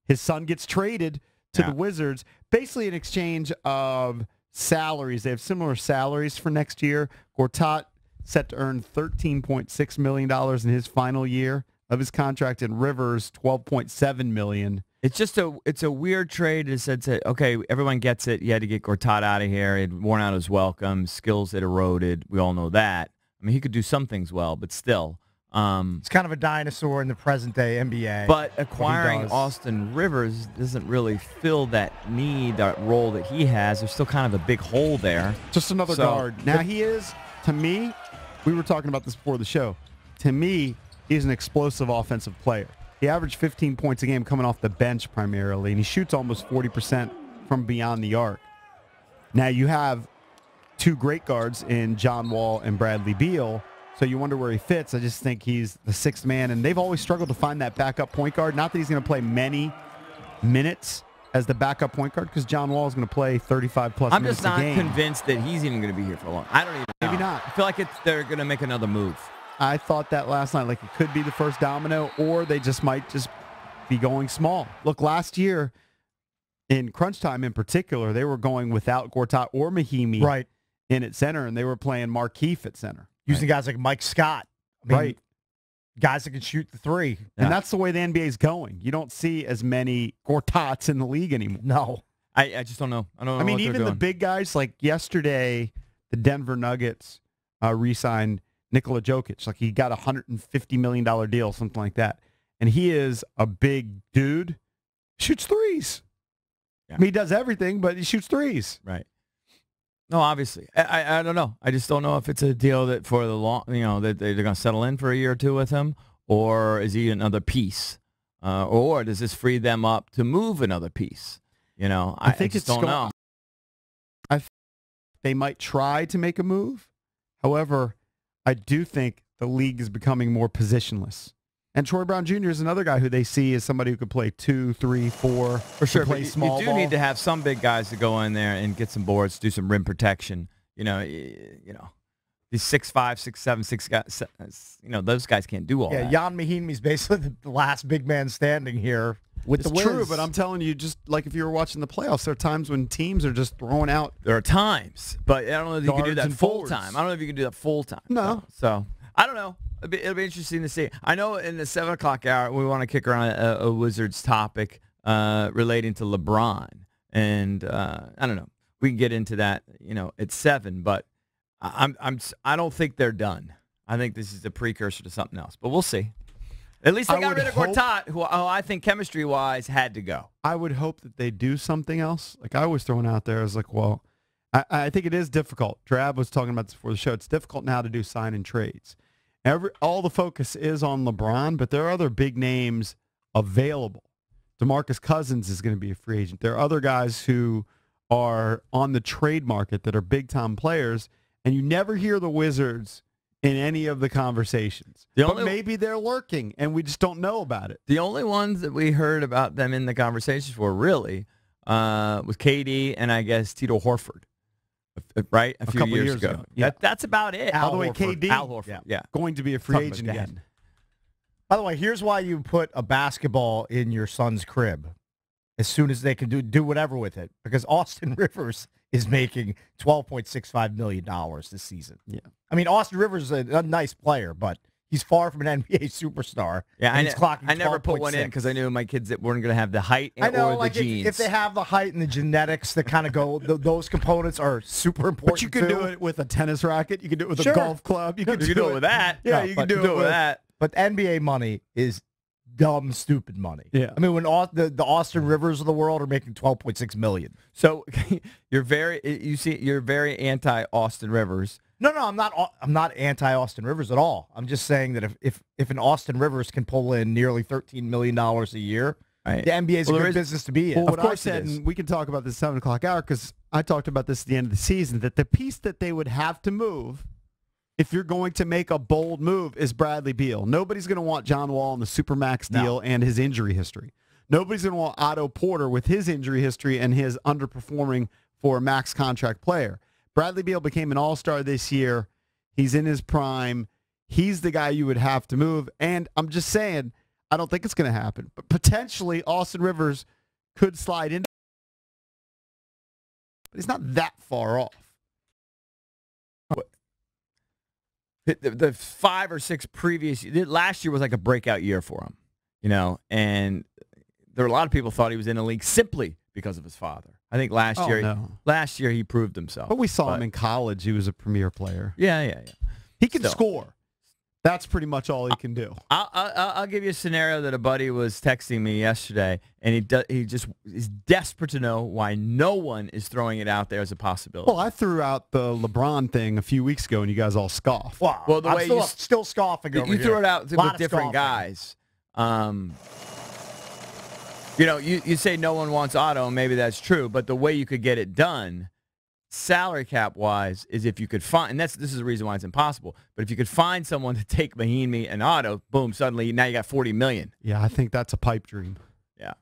His son gets traded to the Wizards, basically in exchange of salaries. They have similar salaries for next year. Gortat set to earn $13.6 million in his final year of his contract, and Rivers $12.7 million. It's a weird trade. It said, okay, everyone gets it. You had to get Gortat out of here. He'd worn out his welcome. Skills had eroded. We all know that. I mean, he could do some things well, but still. It's kind of a dinosaur in the present-day NBA. But acquiring Austin Rivers doesn't really fill that need, that role that he has. There's still kind of a big hole there. Just another guard. Now, he is, to me, we were talking about this before the show. To me, he's an explosive offensive player. He averaged 15 points a game coming off the bench primarily, and he shoots almost 40% from beyond the arc. Now, you have two great guards in John Wall and Bradley Beal, so you wonder where he fits. I just think he's the sixth man, and they've always struggled to find that backup point guard. Not that he's going to play many minutes as the backup point guard, because John Wall is going to play 35-plus minutes a game. I'm just not convinced that he's even going to be here for long. I don't even know. Maybe not. I feel like they're going to make another move. I thought that last night, like it could be the first domino, or they just might just be going small. Look, last year in crunch time in particular, they were going without Gortat or Mahimi in at center, and they were playing Markeith at center. Using guys like Mike Scott. I mean, guys that can shoot the three. And that's the way the NBA is going. You don't see as many Gortats in the league anymore. No. I just don't know. I mean, even the big guys, like yesterday, the Denver Nuggets re-signed Nikola Jokic. Like, he got a $150 million deal, something like that. And he is a big dude. Shoots threes. I mean, he does everything, but he shoots threes. Right. No, obviously. I don't know. I just don't know if it's a deal that for the long, that they're going to settle in for a year or two with him, or is he another piece? Or does this free them up to move another piece? I think I just don't know. I think they might try to make a move. However, I do think the league is becoming more positionless. And Troy Brown Jr. is another guy who they see as somebody who could play 2, 3, 4. For sure, play but small you do need to have some big guys to go in there and get some boards, do some rim protection. These 6'5", 6'7", 6 guys. Those guys can't do all that. Yeah, Jan Mahimi's basically the last big man standing here with the Wiz. It's true, but I'm telling you, just like if you were watching the playoffs, there are times when teams are just throwing out. There are times, but I don't know if you can do that full time. I don't know if you can do that full time. No. So I don't know. It'll be interesting to see. I know in the 7 o'clock hour, we want to kick around a Wizards topic relating to LeBron. And I don't know. We can get into that, at 7. But I don't think they're done. I think this is a precursor to something else. But we'll see. At least they got rid of Gortat, who I think chemistry-wise had to go. I would hope that they do something else. Like I was throwing out there, I was like, well, I think it is difficult. Drab was talking about this before the show. It's difficult now to do sign and trades. All the focus is on LeBron, but there are other big names available. DeMarcus Cousins is going to be a free agent. There are other guys who are on the trade market that are big-time players, and you never hear the Wizards in any of the conversations. But maybe they're lurking, and we just don't know about it. The only ones that we heard about them in the conversations were really was KD and I guess Tito Horford. Right? A few years ago. Yeah. That's about it. By the way, KD, Al Horford. Yeah. Going to be a free agent again. By the way, here's why you put a basketball in your son's crib as soon as they can do whatever with it. Because Austin Rivers is making $12.65 million this season. Yeah. I mean, Austin Rivers is a nice player, but he's far from an NBA superstar. Yeah, I never put one in because I knew my kids that weren't going to have the height or the genes. If they have the height and the genetics that kind of go, those components are super important. But you can do it with a tennis racket. You can do it with a golf club. You can do it with that. Yeah, you can do it with that. But NBA money is dumb, stupid money. Yeah. I mean, when the Austin Rivers of the world are making $12.6 million. So you're very anti-Austin Rivers. No, I'm not anti-Austin Rivers at all. I'm just saying that if an Austin Rivers can pull in nearly $13 million a year, the NBA is a good business to be in. Well, what I said, and we can talk about this 7 o'clock hour, because I talked about this at the end of the season, that the piece that they would have to move if you're going to make a bold move is Bradley Beal. Nobody's going to want John Wall in the Supermax deal and his injury history. Nobody's going to want Otto Porter with his injury history and his underperforming for a max contract player. Bradley Beal became an all-star this year. He's in his prime. He's the guy you would have to move. And I'm just saying, I don't think it's going to happen. But potentially, Austin Rivers could slide in. But he's not that far off. The 5 or 6 previous last year was like a breakout year for him, and there were a lot of people thought he was in the league simply because of his father. I think last year he proved himself. But we saw him in college. He was a premier player. Yeah. He can score. That's pretty much all he can do. I'll give you a scenario that a buddy was texting me yesterday, and he just is desperate to know why no one is throwing it out there as a possibility. Well, I threw out the LeBron thing a few weeks ago, and you guys all scoffed. Well, the way I'm still scoffing over you here. threw it out with different guys. You say no one wants Otto, and maybe that's true, but the way you could get it done, salary cap wise, is if you could find, and this is the reason why it's impossible, but if you could find someone to take Mahinmi and Otto, boom, suddenly now you got $40 million. Yeah, I think that's a pipe dream. Yeah.